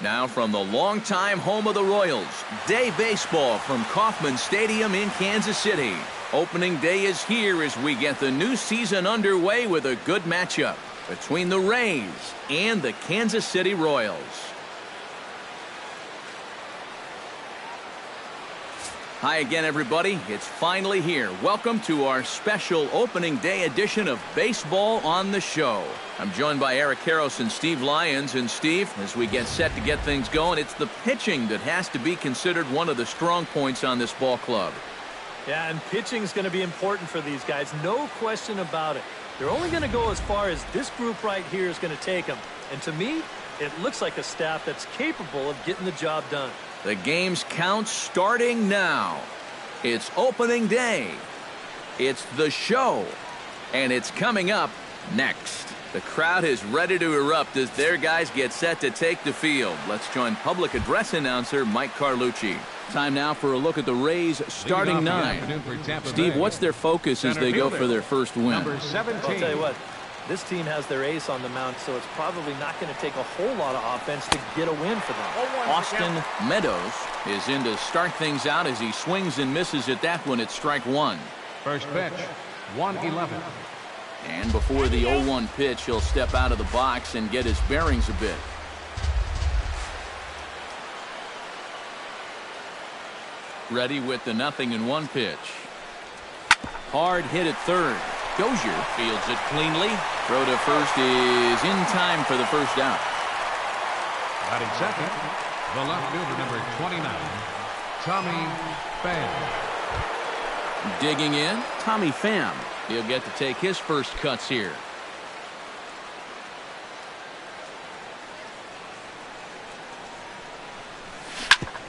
Now from the longtime home of the Royals, day baseball from Kauffman Stadium in Kansas City. Opening day is here as we get the new season underway with a good matchup between the Rays and the Kansas City Royals. Hi again, everybody. It's finally here. Welcome to our special opening day edition of Baseball on the Show. I'm joined by Eric Karros and Steve Lyons. And Steve, as we get set to get things going, it's the pitching that has to be considered one of the strong points on this ball club. Yeah, and pitching is going to be important for these guys. No question about it. They're only going to go as far as this group right here is going to take them. And to me, it looks like a staff that's capable of getting the job done. The game's count starting now. It's opening day. It's the show. And it's coming up next. The crowd is ready to erupt as their guys get set to take the field. Let's join public address announcer Mike Carlucci. Time now for a look at the Rays starting nine. Steve, what's their focus as they go for their first win? Number 17. I'll tell you what, this team has their ace on the mound, so it's probably not going to take a whole lot of offense to get a win for them. Austin Meadows is in to start things out as he swings and misses at that one at strike one. First pitch, 1-11. And before the 0-1 pitch, he'll step out of the box and get his bearings a bit. Ready with the 0-1 pitch. Hard hit at third. Dozier fields it cleanly. Throw to first is in time for the first out. Batting second, the left fielder, number 29, Tommy Pham. Digging in, Tommy Pham. He'll get to take his first cuts here.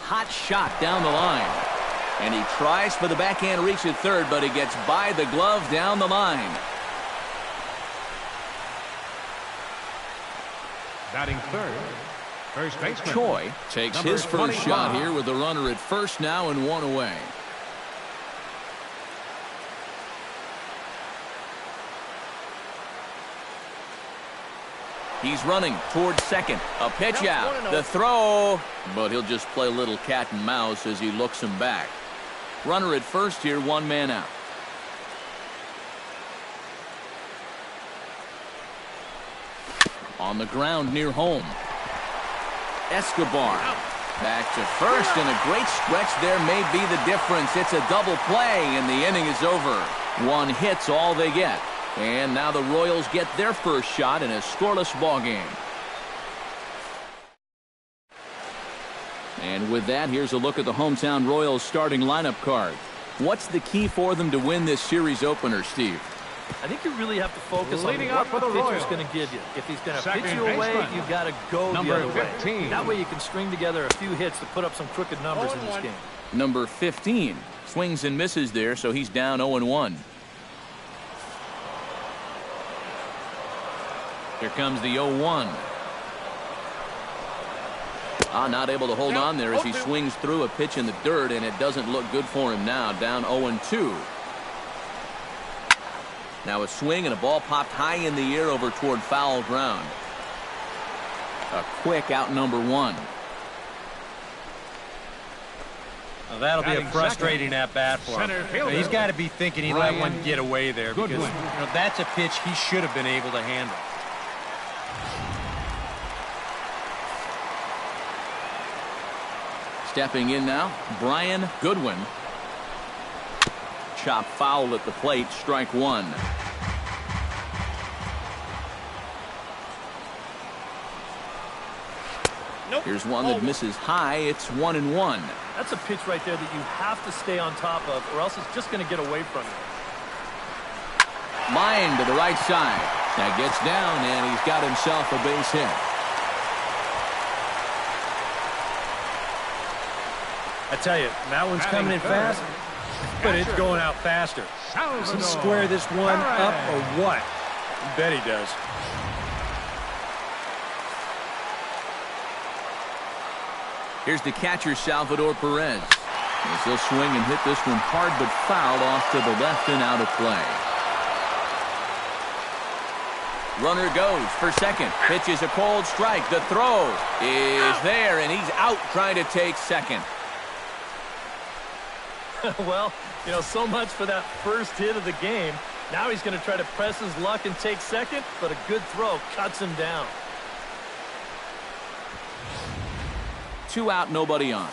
Hot shot down the line. And he tries for the backhand reach at third, but he gets by the glove down the line. Batting third, first baseman Choi takes his first shot here with the runner at first now and one away. He's running towards second. A pitch out. The throw. But he'll just play a little cat and mouse as he looks him back. Runner at first here, one man out. On the ground near home. Escobar. Back to first, and a great stretch there may be the difference. It's a double play, and the inning is over. One hit's all they get. And now the Royals get their first shot in a scoreless ball game. And with that, here's a look at the hometown Royals starting lineup card. What's the key for them to win this series opener, Steve? I think you really have to focus on what the pitcher's going to give you. If he's going to pitch you away, you've got to go the other way. That way you can string together a few hits to put up some crooked numbers in this game. Number 15 swings and misses there, so he's down 0-1. Here comes the 0-1. Not able to hold on there as he swings through a pitch in the dirt, and it doesn't look good for him now. Down 0-2. Now a swing and a ball popped high in the air over toward foul ground. A quick out number one. Well, that'll be a frustrating at-bat for him. He's got to be thinking he let one get away there because that's a pitch he should have been able to handle. Stepping in now, Brian Goodwin. Chop foul at the plate, strike one. Here's one that misses high. It's 1-1. That's a pitch right there that you have to stay on top of, or else it's just going to get away from you. Line to the right side. That gets down, and he's got himself a base hit. I tell you, that one's coming in fast, but it's going out faster. Does he square this one up or what? You bet he does. Here's the catcher, Salvador Perez. As he'll swing and hit this one hard but foul off to the left and out of play. Runner goes for second. Pitch is a cold strike. The throw is there, and he's out trying to take second. Well, you know, so much for that first hit of the game. Now he's going to try to press his luck and take second, but a good throw cuts him down. 2 out, nobody on.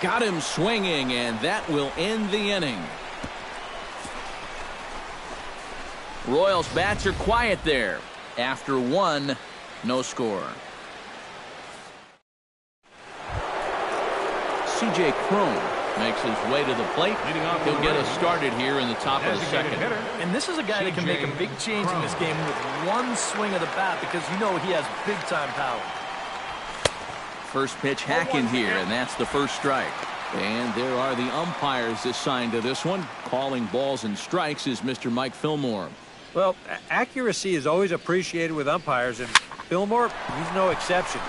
Got him swinging, and that will end the inning. Royals bats are quiet there. After 1, no score. C.J. Cron makes his way to the plate. He'll get us started here in the top of the second. And this is a guy that can make a big change in this game with one swing of the bat, because you know he has big-time power. First pitch hacking here, and that's the first strike. And there are the umpires assigned to this one. Calling balls and strikes is Mr. Mike Fillmore. Well, accuracy is always appreciated with umpires, and Fillmore, he's no exception.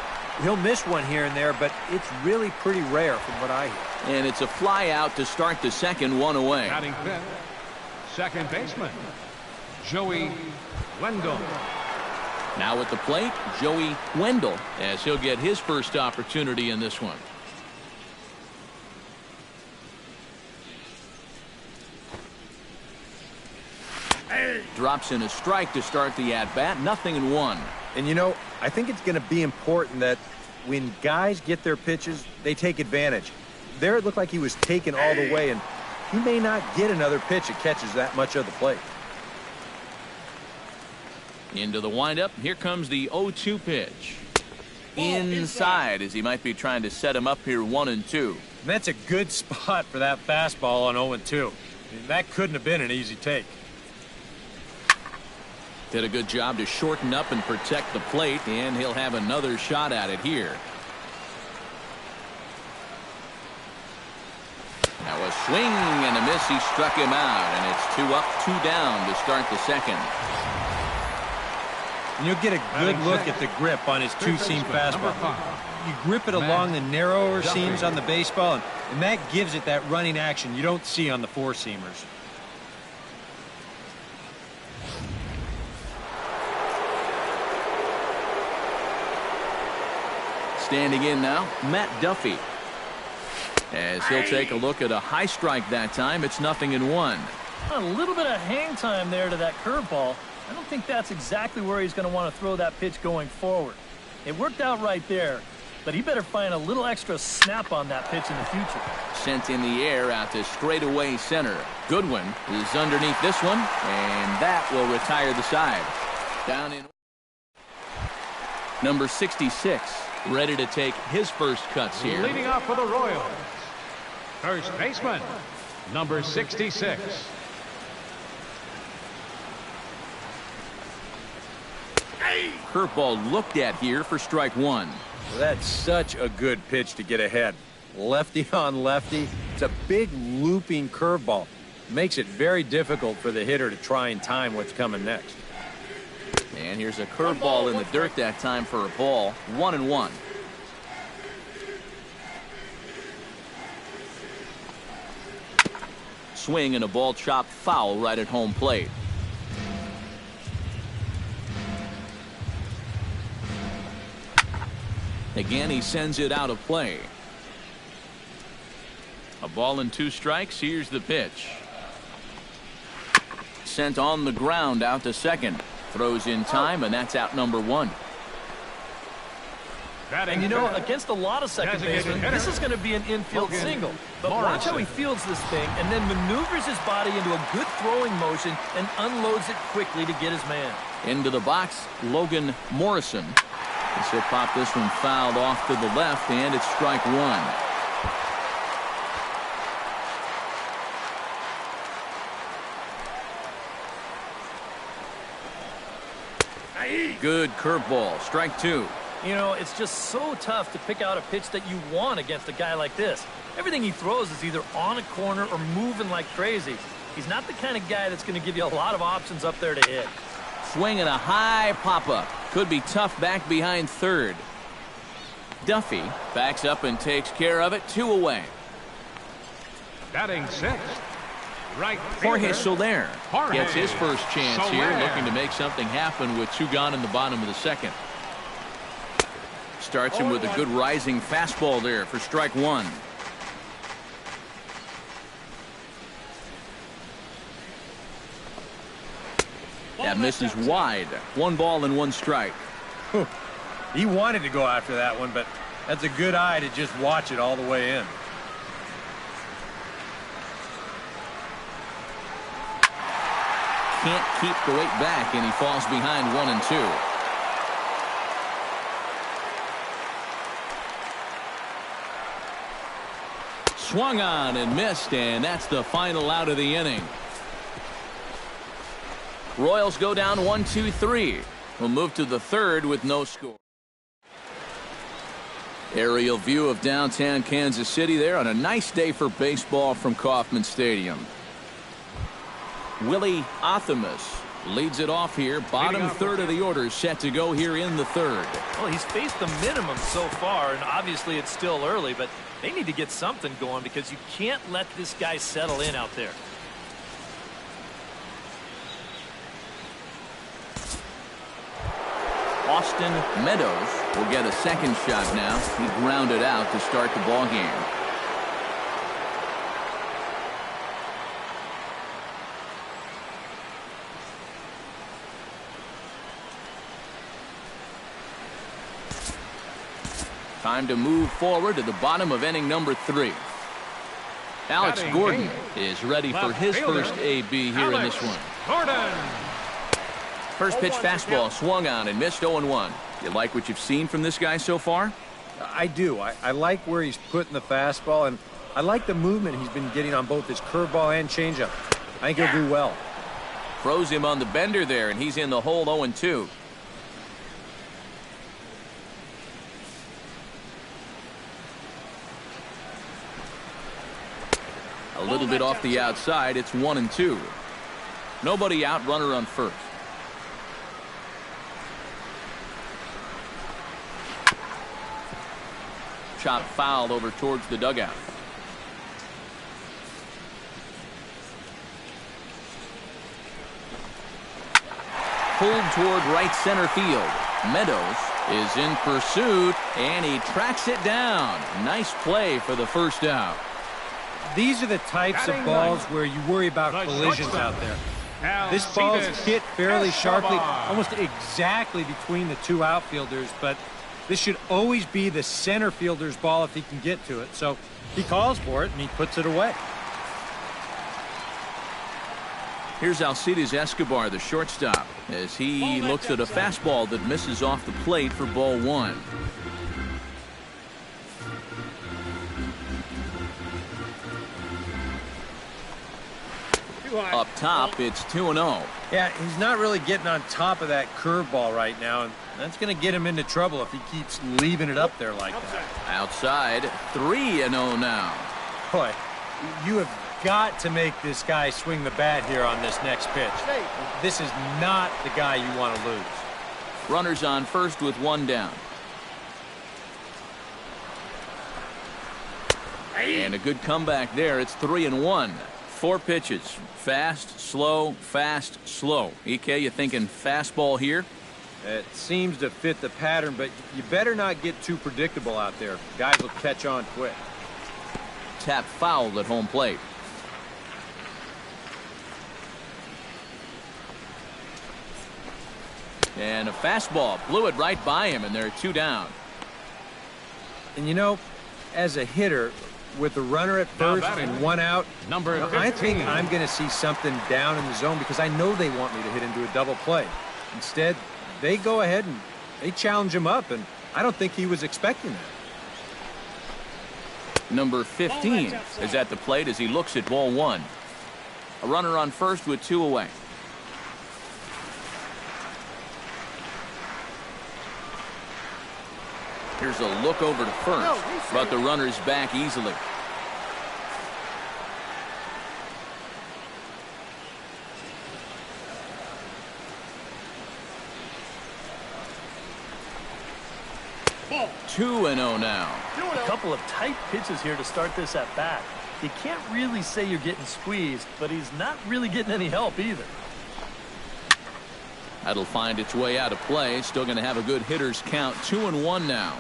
He'll miss one here and there, but it's really pretty rare from what I hear. And it's a fly out to start the second, 1 away. Batting fifth, second baseman, Joey Wendell. Now at the plate, Joey Wendell, as he'll get his first opportunity in this one. Drops in a strike to start the at-bat. 0-1. And, you know, I think it's going to be important that when guys get their pitches, they take advantage. There it looked like he was taken all the way, and he may not get another pitch that catches that much of the plate. Into the windup. Here comes the 0-2 pitch. Inside, as he might be trying to set him up here 1-2. And that's a good spot for that fastball on 0-2. I mean, that couldn't have been an easy take. Did a good job to shorten up and protect the plate, and he'll have another shot at it here. Now a swing and a miss. He struck him out, and it's 2 up, 2 down to start the second. And you'll get a good look at the grip on his two-seam fastball. You grip it along the narrower seams on the baseball, and that gives it that running action you don't see on the four-seamers. Standing in now, Matt Duffy. As he'll take a look at a high strike that time. It's 0-1. A little bit of hang time there to that curveball. I don't think that's exactly where he's going to want to throw that pitch going forward. It worked out right there, but he better find a little extra snap on that pitch in the future. Sent in the air out to straightaway center. Goodwin is underneath this one, and that will retire the side. Down in number 66, ready to take his first cuts here. Leading off for the Royals, first baseman, number 66. Curveball looked at here for strike 1. Well, that's such a good pitch to get ahead. Lefty on lefty. It's a big looping curveball. Makes it very difficult for the hitter to try and time what's coming next. And here's a curveball in the dirt that time for a ball. 1-1. Swing and a ball chopped foul right at home plate. Again, he sends it out of play. A ball and 2 strikes. Here's the pitch. Sent on the ground out to second. Throws in time, and that's out number 1. And you know, against a lot of second basemen, this is going to be an infield single. But watch how he fields this thing and then maneuvers his body into a good throwing motion and unloads it quickly to get his man. Into the box, Logan Morrison. He'll pop this one fouled off to the left, and it's strike 1. Good curveball. Strike 2. You know, it's just so tough to pick out a pitch that you want against a guy like this. Everything he throws is either on a corner or moving like crazy. He's not the kind of guy that's going to give you a lot of options up there to hit. Swinging a high pop-up. Could be tough back behind third. Duffy backs up and takes care of it. 2 away. Batting sixth, Right Jorge fielder, Soler Jorge gets his first chance here, Soler. looking to make something happen with 2 gone in the bottom of the second. Starts him with a good rising fastball there for strike 1. That misses wide. 1 ball and 1 strike. He wanted to go after that one, but that's a good eye to just watch it all the way in. Can't keep the weight back, and he falls behind 1 and 2. Swung on and missed, and that's the final out of the inning. Royals go down 1-2-3. We'll move to the 3rd with no score. Aerial view of downtown Kansas City there on a nice day for baseball from Kauffman Stadium. Willie Athamas leads it off here. Bottom third of the order set to go here in the 3rd. Well, he's faced the minimum so far, and obviously it's still early, but they need to get something going because you can't let this guy settle in out there. Austin Meadows will get a second shot now. He grounded out to start the ball game. Time to move forward to the bottom of inning number 3. Alex Gordon is ready for his first AB here in this one. Gordon. First pitch fastball swung on and missed 0-1. You like what you've seen from this guy so far? I do. I like where he's putting the fastball, and I like the movement he's been getting on both his curveball and changeup. I think he'll do well. Throws him on the bender there, and he's in the hole 0-2. A little bit off the outside. It's 1-2. Nobody out, runner on first. Chop foul over towards the dugout. Pulled toward right center field. Meadows is in pursuit, and he tracks it down. Nice play for the first out. These are the types of balls where you worry about collisions out there. This ball's hit fairly sharply, almost exactly between the 2 outfielders, but this should always be the center fielder's ball if he can get to it. So he calls for it, and he puts it away. Here's Alcides Escobar, the shortstop, as he looks at a fastball that misses off the plate for ball 1. Up top, it's 2-0. Yeah, he's not really getting on top of that curveball right now, and that's going to get him into trouble if he keeps leaving it up there like that. Outside, 3-0 now. Boy, you have got to make this guy swing the bat here on this next pitch. This is not the guy you want to lose. Runners on first with 1 down. And a good comeback there. It's 3-1. 4 pitches. Fast, slow, fast, slow. EK, you thinking fastball here? It seems to fit the pattern, but you better not get too predictable out there. Guys will catch on quick. Tap fouled at home plate. And a fastball blew it right by him, and there are 2 down. And you know, as a hitter, with a runner at first and 1 out, I think I'm going to see something down in the zone because I know they want me to hit into a double play. Instead, they go ahead and they challenge him up, and I don't think he was expecting that. Number 15 is at the plate as he looks at ball 1. A runner on first with 2 away. Here's a look over to first, but the runner's back easily. 2-0 now. A couple of tight pitches here to start this at bat. You can't really say you're getting squeezed, but he's not really getting any help either. That'll find its way out of play. Still going to have a good hitter's count. 2-1 now.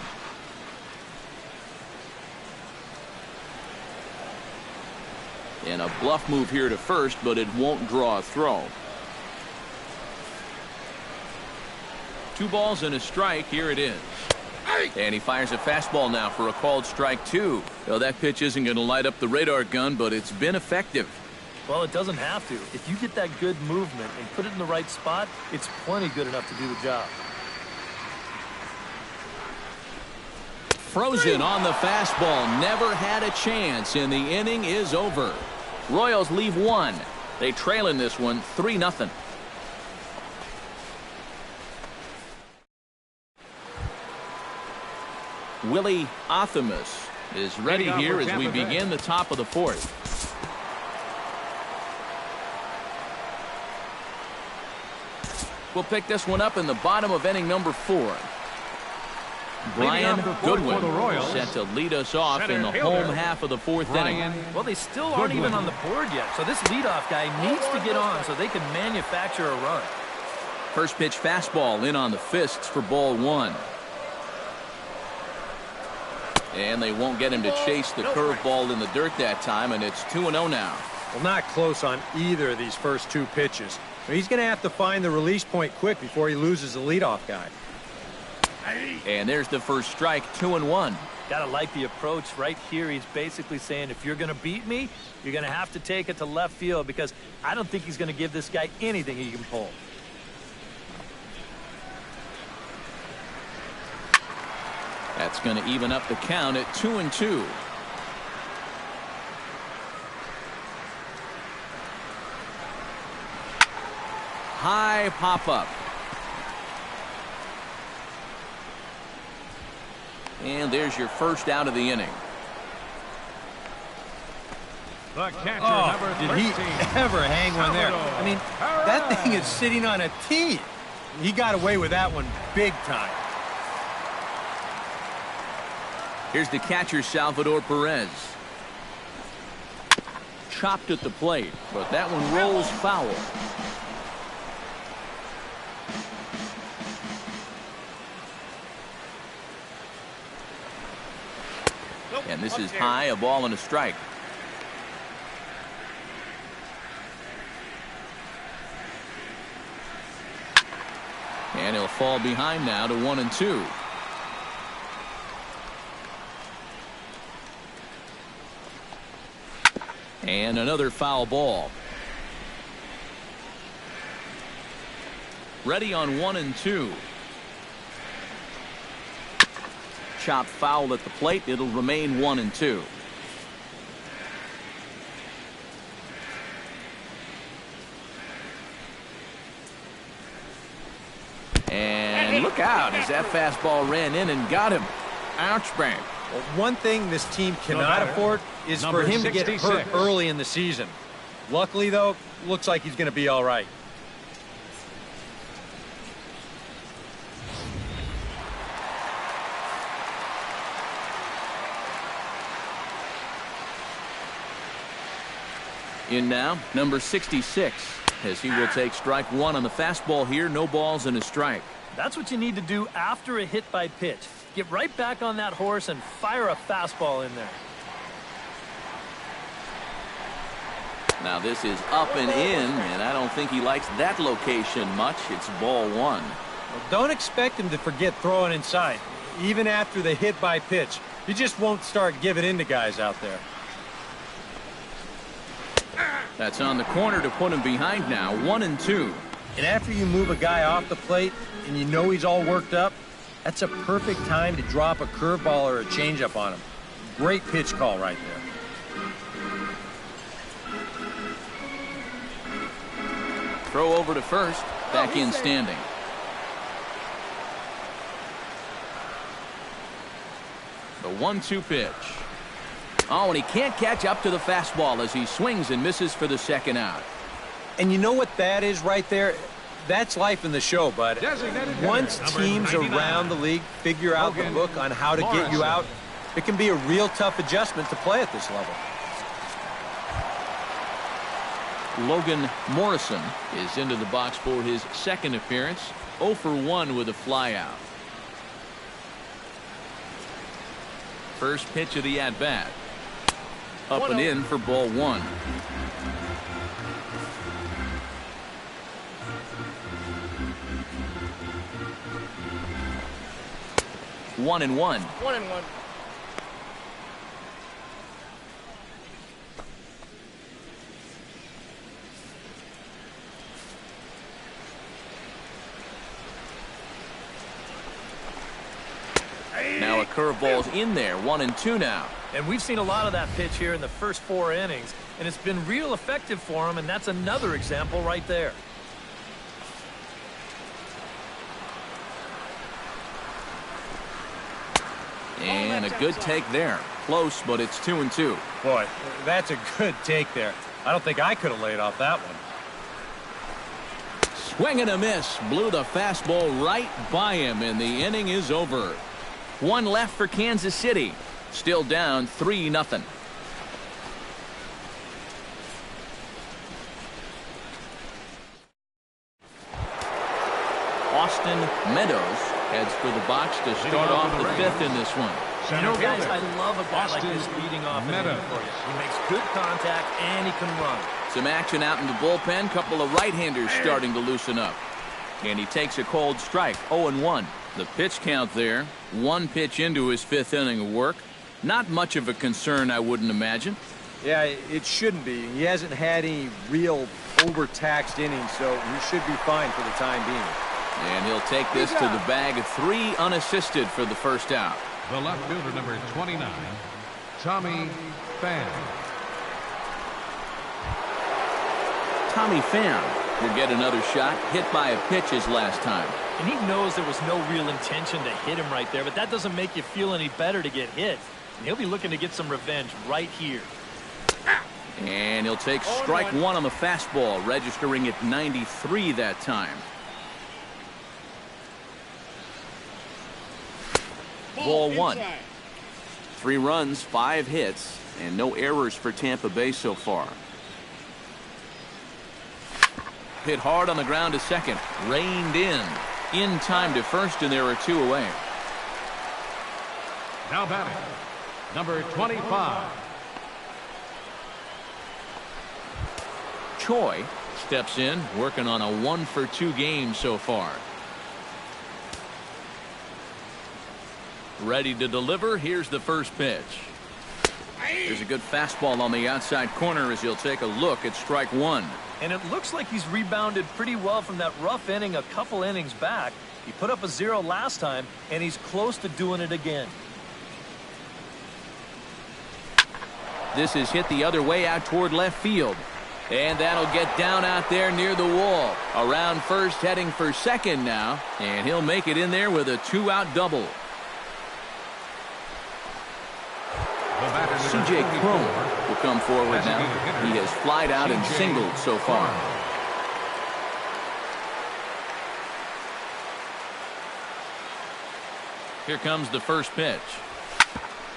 And a bluff move here to first, but it won't draw a throw. 2 balls and a strike. Here it is. And he fires a fastball now for a called strike 2. Well, that pitch isn't going to light up the radar gun, but it's been effective. Well, it doesn't have to. If you get that good movement and put it in the right spot, it's plenty good enough to do the job. Frozen on the fastball. Never had a chance, and the inning is over. Royals leave 1. They trail in this one 3-0. Willie Athamas is ready here as we begin the top of the 4th. We'll pick this one up in the bottom of inning number 4. Brian Goodwin set to lead us off in the home half of the 4th inning. Well, they still aren't even on the board yet, so this leadoff guy needs to get on so they can manufacture a run. First pitch fastball in on the fists for ball 1. And they won't get him to chase the curveball in the dirt that time, and it's 2-0 now. Well, not close on either of these first 2 pitches. But he's going to have to find the release point quick before he loses the leadoff guy. And there's the first strike. 2-1. Gotta like the approach right here. He's basically saying, if you're gonna beat me, you're gonna have to take it to left field, because I don't think he's gonna give this guy anything he can pull. That's going to even up the count at 2-2. High pop up. And there's your first out of the inning. The catcher, number 13. Did he ever hang one there? I mean, that thing is sitting on a tee. He got away with that one big time. Here's the catcher, Salvador Perez. Chopped at the plate, but that one rolls foul. And this is high, a ball and a strike. And he'll fall behind now to 1-2. And another foul ball. Ready on 1-2. Chop foul at the plate. It'll remain 1-2. And look out as that fastball ran in and got him. Ouch, bang. Well, one thing this team cannot afford is for him to get hurt early in the season. Luckily, though, looks like he's going to be all right. In now, number 66, as he will take strike 1 on the fastball here. No balls and a strike. That's what you need to do after a hit by pitch. Get right back on that horse and fire a fastball in there. Now this is up and in, and I don't think he likes that location much. It's ball 1. Well, don't expect him to forget throwing inside. Even after the hit by pitch, he just won't start giving in to guys out there. That's on the corner to put him behind now. 1-2. And after you move a guy off the plate and you know he's all worked up, that's a perfect time to drop a curveball or a changeup on him. Great pitch call right there. Throw over to first. Back in standing. The 1-2 pitch. Oh, and he can't catch up to the fastball as he swings and misses for the second out. And you know what that is right there? That's life in the show, bud. Once teams around the league figure out the book on how to get you out, it can be a real tough adjustment to play at this level. Logan Morrison is into the box for his second appearance. 0 for 1 with a flyout. First pitch of the at-bat. Up and in for ball 1. One and one. Now a curveball's in there. 1 and 2 now. And we've seen a lot of that pitch here in the first 4 innings, and it's been real effective for him, and that's another example right there. And a good take there. Close, but it's 2 and 2. Boy, that's a good take there. I don't think I could have laid off that one. Swing and a miss. Blew the fastball right by him, and the inning is over. 1 left for Kansas City. Still down 3-0. Austin Meadows heads for the box to start off the 5th in this one. You know, guys, I love a guy like this leading off an inning for you. He makes good contact, and he can run. Some action out in the bullpen. Couple of right-handers starting to loosen up. And he takes a cold strike. 0-1. The pitch count there. 1 pitch into his 5th inning of work. Not much of a concern, I wouldn't imagine. Yeah, it shouldn't be. He hasn't had any real overtaxed innings, so he should be fine for the time being. And he'll take this to the bag of 3 unassisted for the first out. The left fielder, number 29, Tommy Pham. Tommy Pham will get another shot. Hit by a pitch his last time. And he knows there was no real intention to hit him right there, but that doesn't make you feel any better to get hit. And he'll be looking to get some revenge right here. And he'll take strike 1 on the fastball, registering at 93 that time. Ball 1. 3 runs, 5 hits, and no errors for Tampa Bay so far. Hit hard on the ground to second. Reined in time to first, and there are 2 away. Now batting, number 25. Choi steps in, working on a 1 for 2 game so far. Ready to deliver. Here's the first pitch. There's a good fastball on the outside corner as he'll take a look at strike 1. And it looks like he's rebounded pretty well from that rough inning a couple innings back. He put up a 0 last time, and he's close to doing it again. This is hit the other way out toward left field. And that'll get down out there near the wall. Around first, heading for second now. And he'll make it in there with a 2-out double. C.J. Cron will come forward now. He has flied out and singled so far. Here comes the first pitch.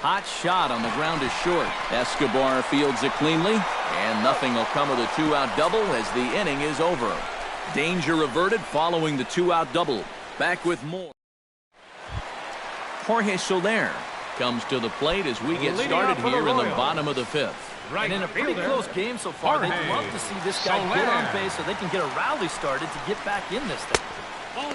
Hot shot on the ground is short. Escobar fields it cleanly, and nothing will come of the 2-out double as the inning is over. Danger averted following the 2-out double. Back with more. Jorge Soler comes to the plate as we get started here in the bottom of the 5th. And in a pretty close game so far, they'd love to see this guy get on base so they can get a rally started to get back in this thing.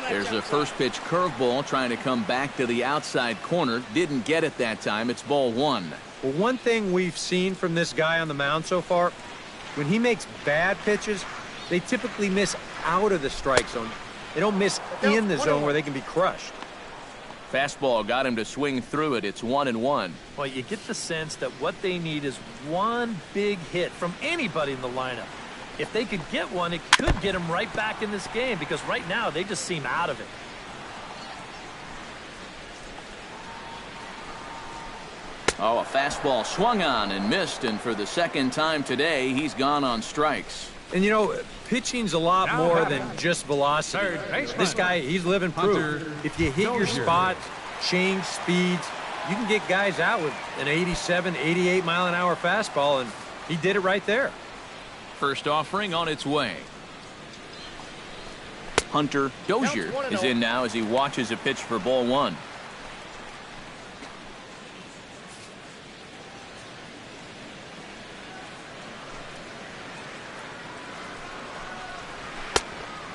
There's a first pitch curveball trying to come back to the outside corner. Didn't get it that time. It's ball 1. Well, one thing we've seen from this guy on the mound so far, when he makes bad pitches, they typically miss out of the strike zone. They don't miss in the zone where they can be crushed. Fastball got him to swing through it. It's 1-1. Well, you get the sense that what they need is one big hit from anybody in the lineup. If they could get one, it could get them right back in this game because right now they just seem out of it. Oh, a fastball swung on and missed, and for the second time today, he's gone on strikes. And, you know, pitching's a lot Now more batting. than just velocity. Third baseman. This guy, he's living proof. Hunter If you hit your Dozier. spot, change speeds, you can get guys out with an 87, 88 mile an hour fastball, and he did it right there. First offering on its way. Hunter Dozier is in now as he watches a pitch for ball one.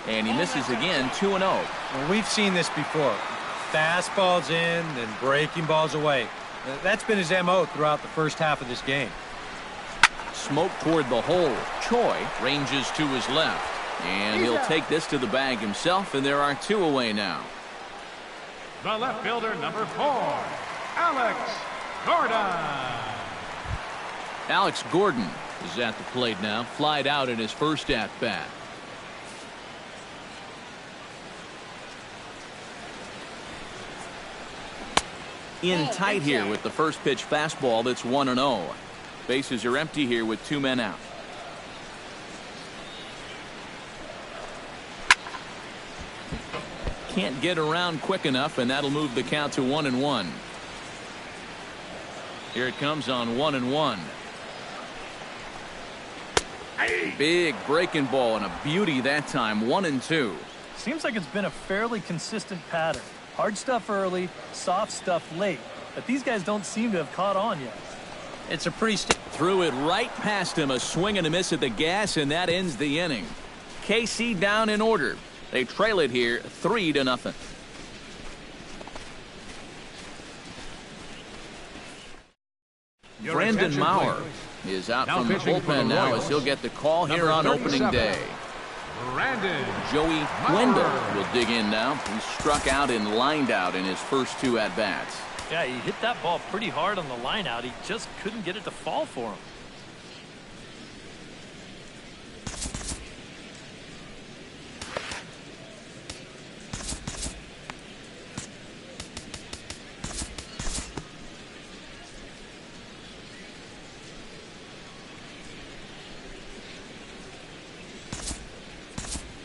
And he misses again, 2-0. Well, we've seen this before. Fastballs in and breaking balls away. That's been his MO throughout the first half of this game. Smoke toward the hole. Choi ranges to his left. And he'll take this to the bag himself, and there are two away now. The left fielder, number 4, Alex Gordon. Alex Gordon is at the plate now. Flied out in his first at-bat. In tight here with the first pitch fastball that's 1-0. Bases are empty here with two men out. Can't get around quick enough, and that'll move the count to 1-1. Here it comes on 1-1. Big breaking ball and a beauty that time. 1-2. Seems like it's been a fairly consistent pattern. Hard stuff early, soft stuff late. But these guys don't seem to have caught on yet. It's a pretty... Threw it right past him. A swing and a miss at the gas, and that ends the inning. KC down in order. They trail it here 3-0. Your Brandon attention, Maurer please. is out Now from the pitching for the bullpen now Royals, as he'll get the call here number on opening 37, day. Brandon Joey Maurer. Wendell will dig in now. He struck out and lined out in his first two at-bats. Yeah, he hit that ball pretty hard on the line out. He just couldn't get it to fall for him.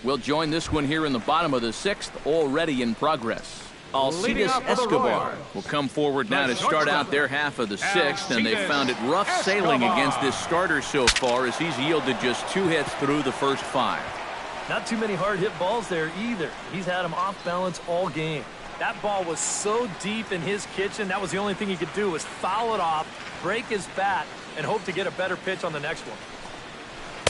We'll join this one here in the bottom of the sixth, already in progress. Leading Alcides off for the Escobar Royals. will come forward now to The start out shortstop, their half of the sixth, and they've Alcides found it rough sailing Escobar. against this starter so far as he's yielded just 2 hits through the first 5. Not too many hard hit balls there either. He's had him off balance all game. That ball was so deep in his kitchen, that was the only thing he could do was foul it off, break his bat, and hope to get a better pitch on the next one.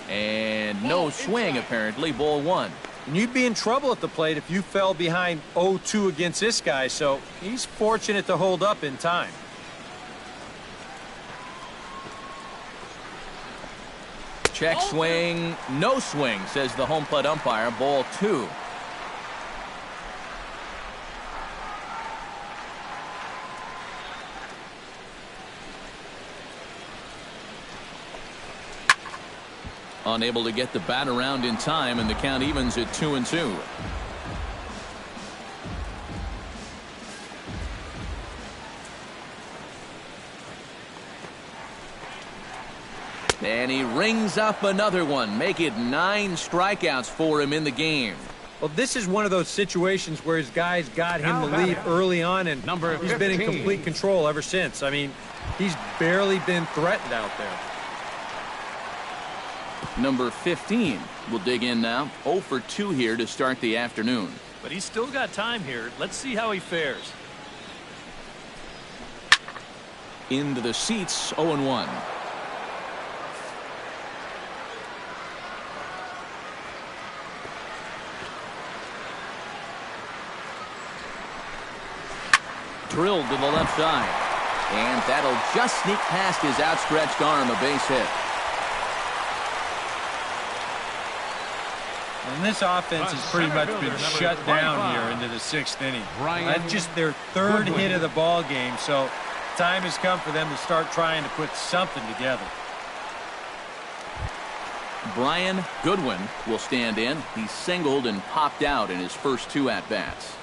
And no swing, apparently. Ball 1. And you'd be in trouble at the plate if you fell behind 0-2 against this guy, so he's fortunate to hold up in time. Check swing, no swing, says the home plate umpire. Ball 2. Unable to get the bat around in time, and the count evens at 2-2. And he rings up another one. Make it 9 strikeouts for him in the game. Well, this is one of those situations where his guys got him Now the lead batting, early on, and number he's been in 15. complete control ever since. I mean, he's barely been threatened out there. Number 15 will dig in now. 0 for 2 here to start the afternoon. But he's still got time here. Let's see how he fares. Into the seats, 0-1. Drilled to the left side. And that'll just sneak past his outstretched arm, a base hit. And this offense has pretty much been shut down here into the 6th inning. That's just their 3rd hit of the ball game, so time has come for them to start trying to put something together. Brian Goodwin will stand in. He singled and popped out in his first 2 at-bats.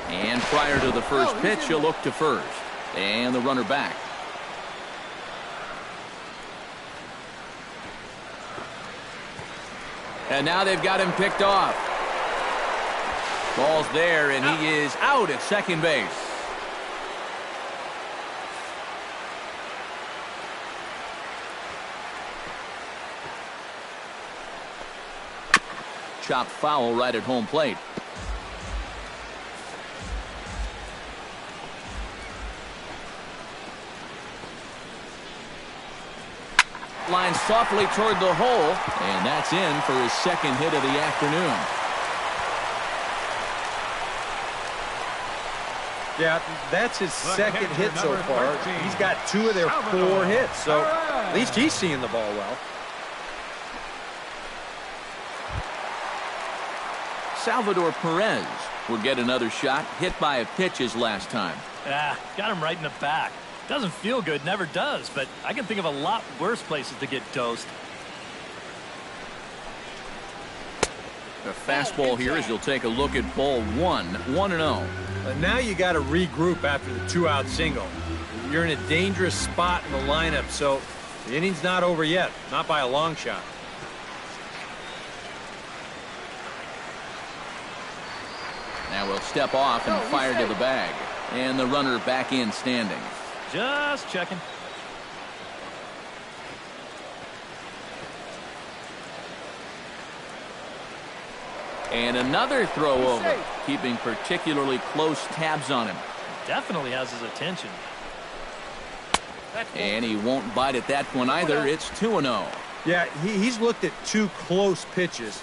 And prior to the first pitch, he'll look to first. And the runner back. And now they've got him picked off. Ball's there, and he is out at second base. Chopped foul right at home plate. Line softly toward the hole, and that's in for his second hit of the afternoon. Yeah, that's his second hit so far. He's got 2 of their 4 hits, so at least he's seeing the ball well. Salvador Perez will get another shot, hit by a pitch his last time. Got him right in the back. Doesn't feel good, never does, but I can think of a lot worse places to get dosed. The fastball here as you'll take a look at ball 1, 1-0. And now you got to regroup after the 2-out single. You're in a dangerous spot in the lineup, so the inning's not over yet, not by a long shot. Now we'll step off and fire to the bag. And the runner back in standing. Just checking. And another throw over, keeping particularly close tabs on him. Definitely has his attention. And he won't bite at that one either. It's 2-0. Yeah, he's looked at 2 close pitches.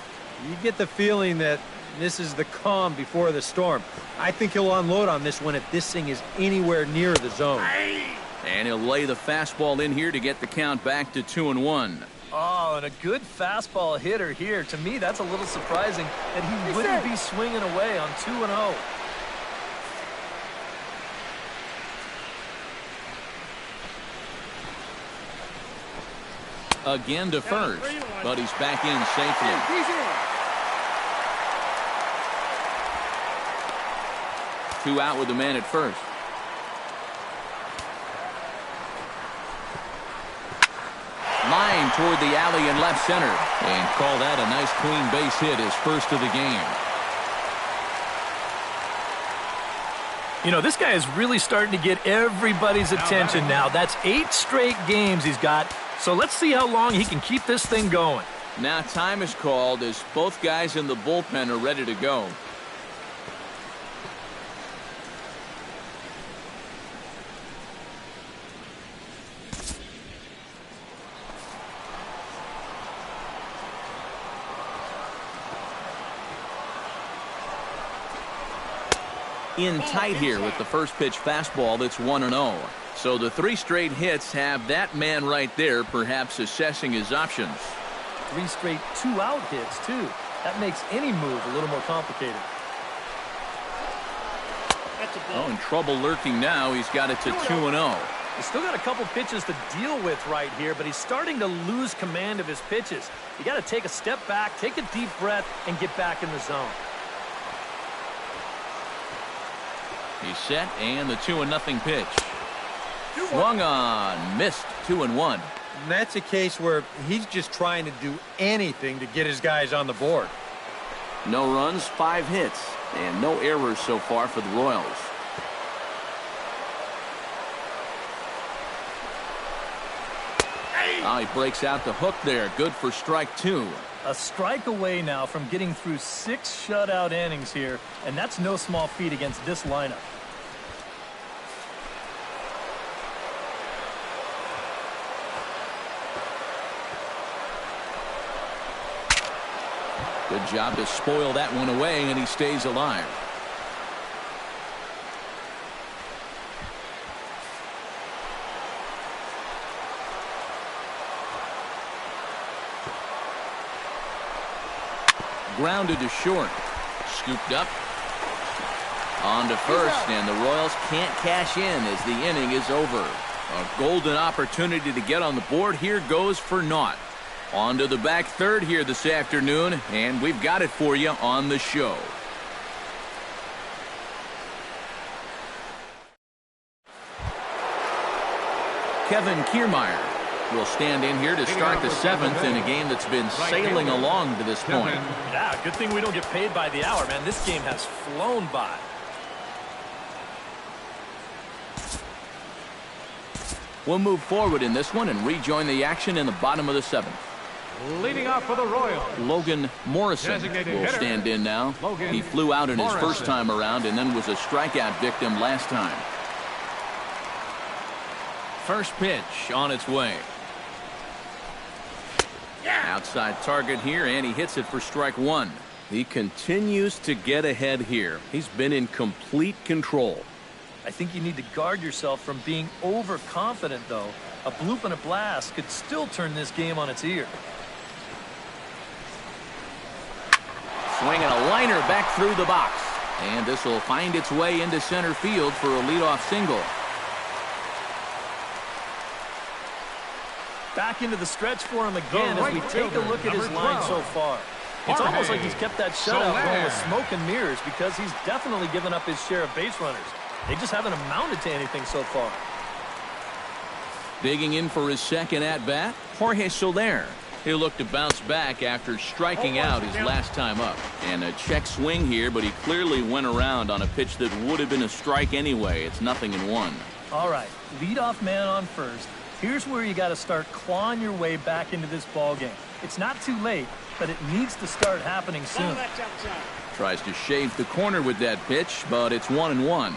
You get the feeling that this is the calm before the storm. I think he'll unload on this one if this thing is anywhere near the zone. And he'll lay the fastball in here to get the count back to 2-1. Oh, and a good fastball hitter here. To me, that's a little surprising that he wouldn't be swinging away on 2-0. Again to first, but he's back in safely. 2 out with the man at first. Line toward the alley in left center. And call that a nice clean base hit, his first of the game. You know, this guy is really starting to get everybody's attention now. That's 8 straight games he's got. So let's see how long he can keep this thing going. Now time is called as both guys in the bullpen are ready to go. In tight here with the first pitch fastball that's 1-0. So the 3 straight hits have that man right there perhaps assessing his options. 3 straight 2-out hits, too. That makes any move a little more complicated. Oh, in trouble lurking now. He's got it to 2-0. He's still got a couple pitches to deal with right here, but he's starting to lose command of his pitches. You got to take a step back, take a deep breath, and get back in the zone. He's set, and the 2-0 pitch. Swung on, missed, 2-1. And that's a case where he's just trying to do anything to get his guys on the board. No runs, 5 hits, and no errors so far for the Royals. Oh, he breaks out the hook there. Good for strike 2. A strike away now from getting through 6 shutout innings here, and that's no small feat against this lineup. Good job to spoil that one away, and he stays alive. Grounded to short. Scooped up. On to first, and the Royals can't cash in as the inning is over. A golden opportunity to get on the board here goes for naught. On to the back third here this afternoon, and we've got it for you on the show. Kevin Kiermaier will stand in here to start the 7th in a game that's been sailing along to this point. Yeah, good thing we don't get paid by the hour, man. This game has flown by. We'll move forward in this one and rejoin the action in the bottom of the 7th. Leading off for the Royals, Logan Morrison will stand in now. He flew out in his first time around and then was a strikeout victim last time. First pitch on its way. Outside target here, and he hits it for strike 1. He continues to get ahead here. He's been in complete control. I think you need to guard yourself from being overconfident, though. A bloop and a blast could still turn this game on its ear. Swinging a liner back through the box. And this will find its way into center field for a leadoff single. Back into the stretch for him again as we take a look at his line so far. It's almost like he's kept that shutout going with smoke and mirrors because he's definitely given up his share of base runners. They just haven't amounted to anything so far. Digging in for his second at-bat, Jorge Soler. He'll look to bounce back after striking out his last time up. And a check swing here, but he clearly went around on a pitch that would have been a strike anyway. It's 0-1. All right, leadoff man on first. Here's where you got to start clawing your way back into this ball game. It's not too late, but it needs to start happening soon. Tries to shave the corner with that pitch, but it's 1-1.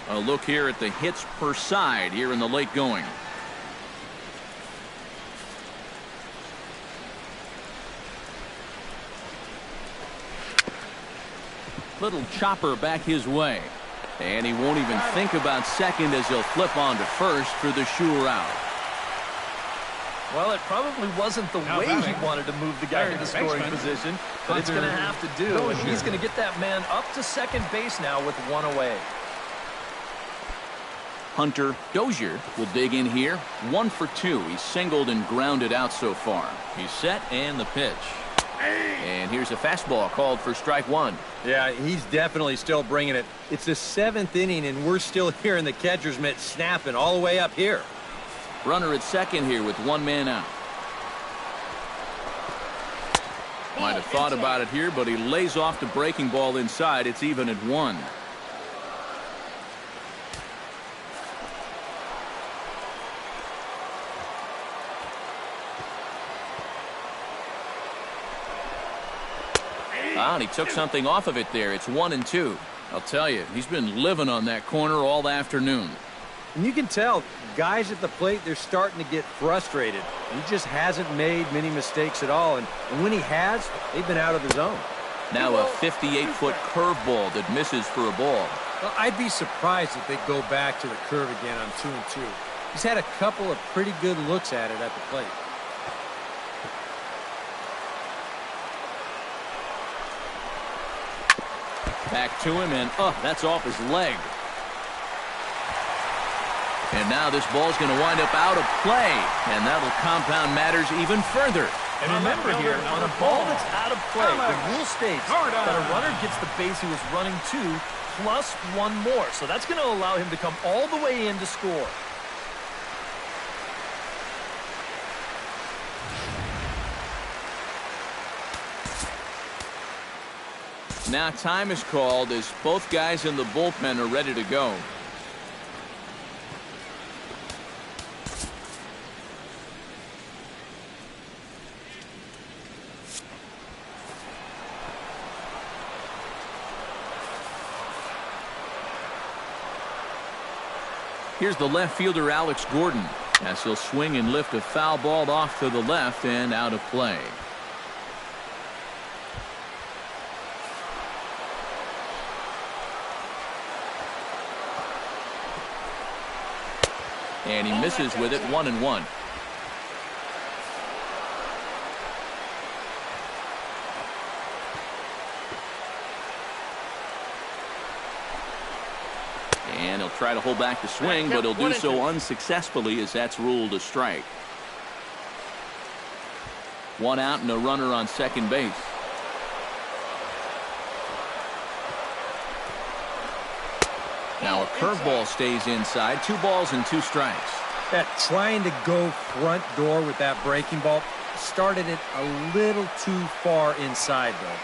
A look here at the hits per side here in the late going. Little chopper back his way. And he won't even think about second as he'll flip on to first for the sure out. Well, it probably wasn't the way he wanted to move the guy to the scoring position, but it's going to have to do, and he's going to get that man up to second base now with one away. Hunter Dozier will dig in here. 1 for 2. He's singled and grounded out so far. He's set and the pitch. And here's a fastball called for strike 1. Yeah, he's definitely still bringing it. It's the 7th inning, and we're still hearing the catcher's mitt snapping all the way up here. Runner at second here with 1 man out. Might have thought about it here, but he lays off the breaking ball inside. It's even at 1. And he took something off of it there. It's 1-2. I'll tell you, he's been living on that corner all afternoon. And you can tell, guys at the plate, they're starting to get frustrated. He just hasn't made many mistakes at all. And when he has, they've been out of the zone. Now a 58-foot curveball that misses for a ball. Well, I'd be surprised if they go back to the curve again on 2-2. He's had a couple of pretty good looks at it at the plate. Back to him, and that's off his leg. And now this ball's going to wind up out of play, and that'll compound matters even further. And remember here, on a ball that's out of play, the rule states that a runner gets the base he was running to plus 1 more. So that's going to allow him to come all the way in to score. Now time is called as both guys in the bullpen are ready to go. Here's the left fielder Alex Gordon as he'll swing and lift a foul ball off to the left and out of play. And he misses with it. 1-1. And he'll try to hold back the swing, but he'll do so unsuccessfully as that's ruled a strike. 1 out and a runner on second base. Now a curveball stays inside. 2 balls and 2 strikes. Trying to go front door with that breaking ball started it a little too far inside, though.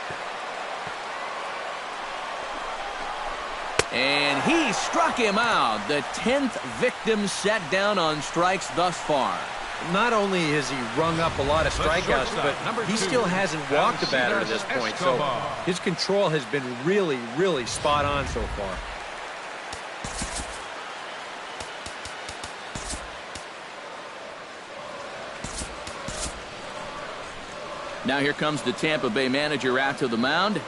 And he struck him out. The 10th victim set down on strikes thus far. Not only has he rung up a lot of strikeouts, but he still hasn't walked the batter at this point. So his control has been really, really spot on so far. Now here comes the Tampa Bay manager out to the mound,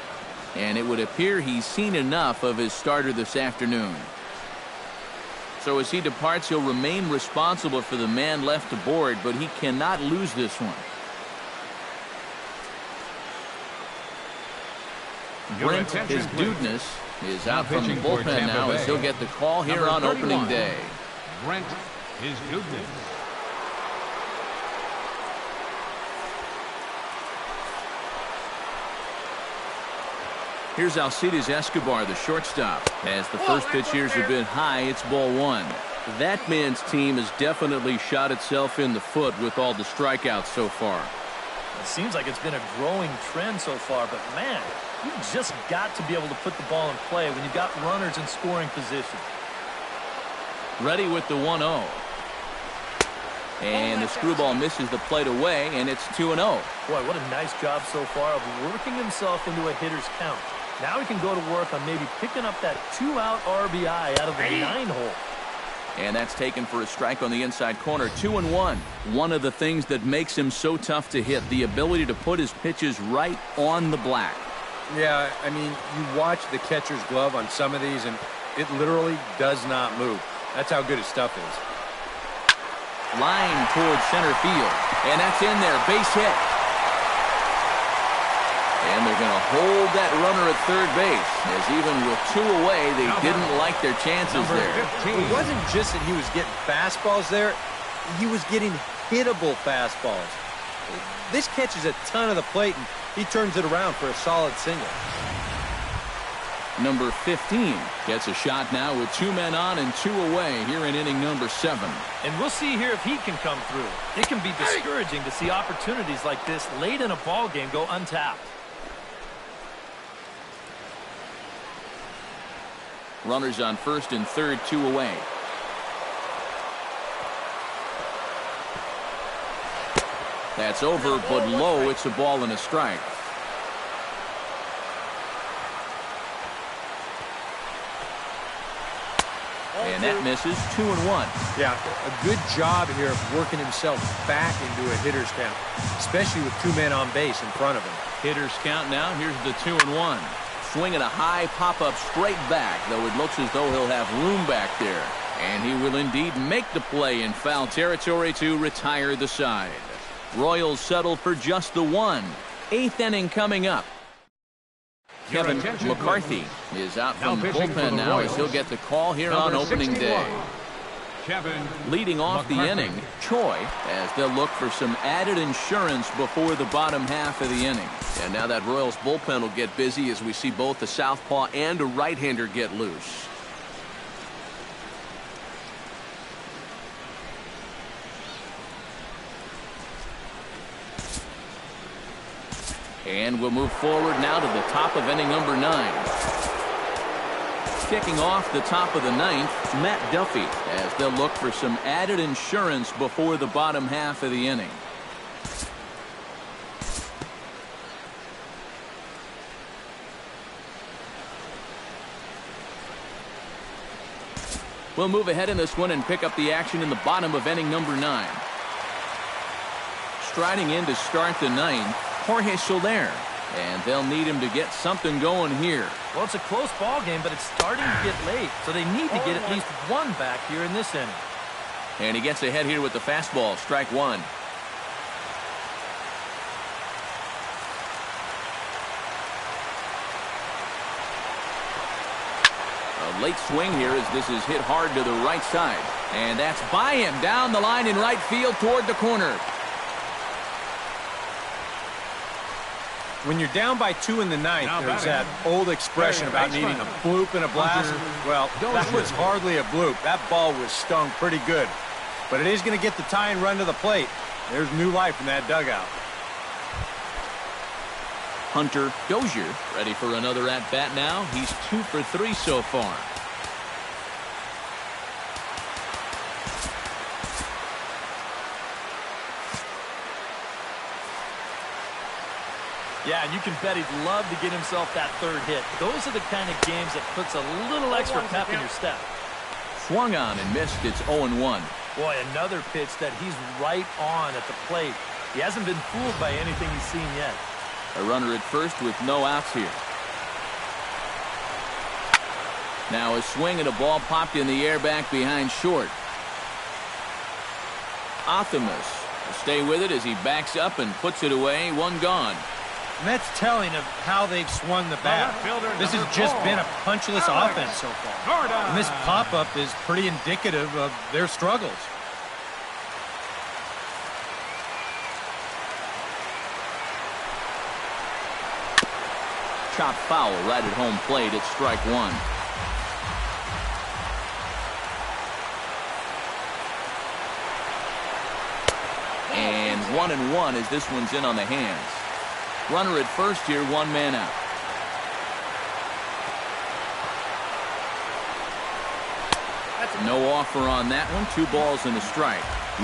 and it would appear he's seen enough of his starter this afternoon. So as he departs, he'll remain responsible for the man left to board, but he cannot lose this one. Brent, his dudeness, is out from the bullpen now as he'll get the call here on opening day. Brent, his dudeness. Here's Alcides Escobar, the shortstop. As the first pitch here's a bit high, it's ball one. That man's team has definitely shot itself in the foot with all the strikeouts so far. It seems like it's been a growing trend so far, but man, you just got to be able to put the ball in play when you've got runners in scoring position. Ready with the 1-0. And the screwball misses the plate away, and it's 2-0. Boy, what a nice job so far of working himself into a hitter's count. Now he can go to work on maybe picking up that 2-out RBI out of the 9-hole. And that's taken for a strike on the inside corner. 2-1. One of the things that makes him so tough to hit, the ability to put his pitches right on the black. Yeah, I mean, you watch the catcher's glove on some of these, and it literally does not move. That's how good his stuff is. Line towards center field. And that's in there. Base hit. And they're going to hold that runner at third base, as even with 2 away, they didn't like their chances there. It wasn't just that he was getting fastballs there. He was getting hittable fastballs. This catches a ton of the plate, and he turns it around for a solid single. Number 15 gets a shot now with 2 men on and 2 away here in inning number 7. And we'll see here if he can come through. It can be discouraging to see opportunities like this late in a ball game go untapped. Runners on first and third, 2 away. That's over, but low. It's a ball and a strike. And that misses. 2-1. Yeah, a good job here of working himself back into a hitter's count, especially with 2 men on base in front of him. Hitter's count now. Here's the 2-1. Swinging a high pop-up straight back, though it looks as though he'll have room back there. And he will indeed make the play in foul territory to retire the side. Royals settle for just the 1. 8th inning coming up. Kevin McCarthy is out from the bullpen now as he'll get the call here on opening day. Leading off the inning, Choi, as they'll look for some added insurance before the bottom half of the inning. And now that Royals bullpen will get busy as we see both a southpaw and a right-hander get loose. And we'll move forward now to the top of inning number 9. Kicking off the top of the 9th, Matt Duffy, as they'll look for some added insurance before the bottom half of the inning. We'll move ahead in this one and pick up the action in the bottom of inning number 9. Striding in to start the 9th, Jorge Soler. And they'll need him to get something going here. Well, it's a close ball game, but it's starting to get late, so they need to get at least 1 back here in this inning. And he gets ahead here with the fastball, strike 1. A late swing here as this is hit hard to the right side. And that's by him down the line in right field toward the corner. When you're down by 2 in the 9th, there's that old expression about needing a bloop and a blast. Well, that was hardly a bloop. That ball was stung pretty good. but it is going to get the tying run to the plate. There's new life in that dugout. Hunter Dozier ready for another at-bat now. He's 2 for 3 so far. Yeah, and you can bet he'd love to get himself that third hit. Those are the kind of games that puts a little extra pep in your step. Swung on and missed. It's 0-1. Boy, another pitch that he's right on at the plate. He hasn't been fooled by anything he's seen yet. A runner at first with no outs here. Now a swing and a ball popped in the air back behind short. Optimus will stay with it as he backs up and puts it away. One gone. And that's telling of how they've swung the bat. This has just been a punchless offense so far. And this pop-up is pretty indicative of their struggles. Chop foul right at home plate. It's strike one. And 1-1 as this one's in on the hands. Runner at first here, 1 man out. No offer on that one. 2 balls and a strike.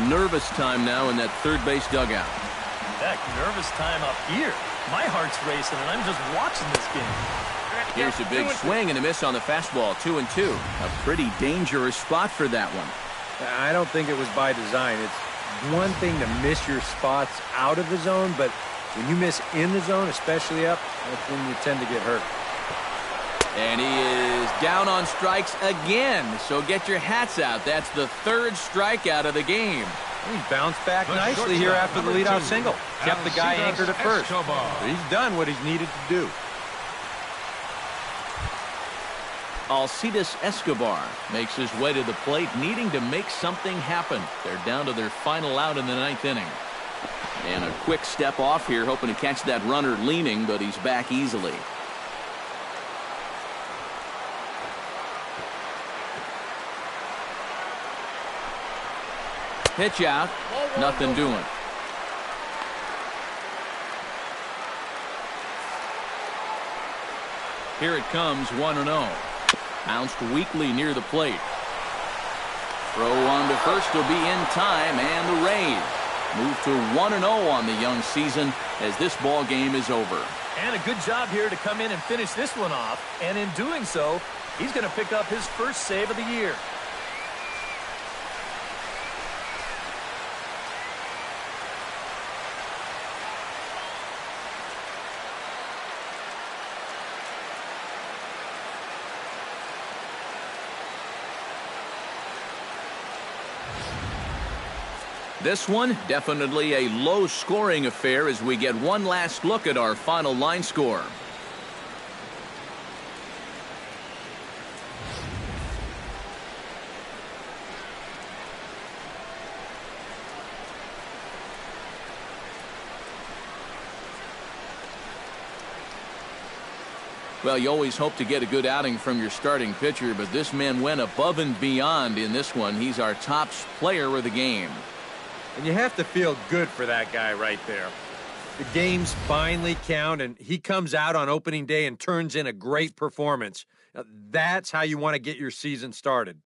Nervous time now in that third base dugout. Heck, nervous time up here. My heart's racing, and I'm just watching this game. Here's a big swing and a miss on the fastball. 2-2. A pretty dangerous spot for that one. I don't think it was by design. It's one thing to miss your spots out of the zone, but when you miss in the zone, especially up, that's when you tend to get hurt. And he is down on strikes again. So get your hats out. That's the 3rd strikeout of the game. He bounced back nicely here after the leadoff single. Kept the guy anchored at first. He's done what he's needed to do. Alcides Escobar makes his way to the plate, needing to make something happen. They're down to their final out in the 9th inning. And a quick step off here, hoping to catch that runner leaning, but he's back easily. Pitch out, nothing doing. Here it comes, 1-0. Bounced weakly near the plate. Throw on to first will be in time, and the Rays move to 1-0 on the young season as this ball game is over. And a good job here to come in and finish this one off. And in doing so, he's going to pick up his first save of the year. This one, definitely a low-scoring affair as we get one last look at our final line score. Well, you always hope to get a good outing from your starting pitcher, but this man went above and beyond in this one. He's our top player of the game. And you have to feel good for that guy right there. The games finally count, and he comes out on opening day and turns in a great performance. Now, that's how you want to get your season started.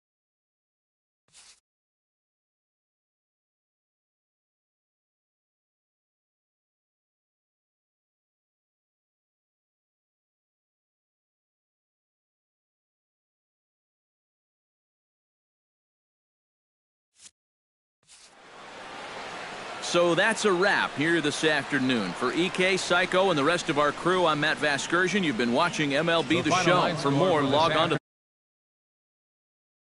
So that's a wrap here this afternoon. For EK, Psycho, and the rest of our crew, I'm Matt Vasgersian. You've been watching MLB The Show. For more, log on to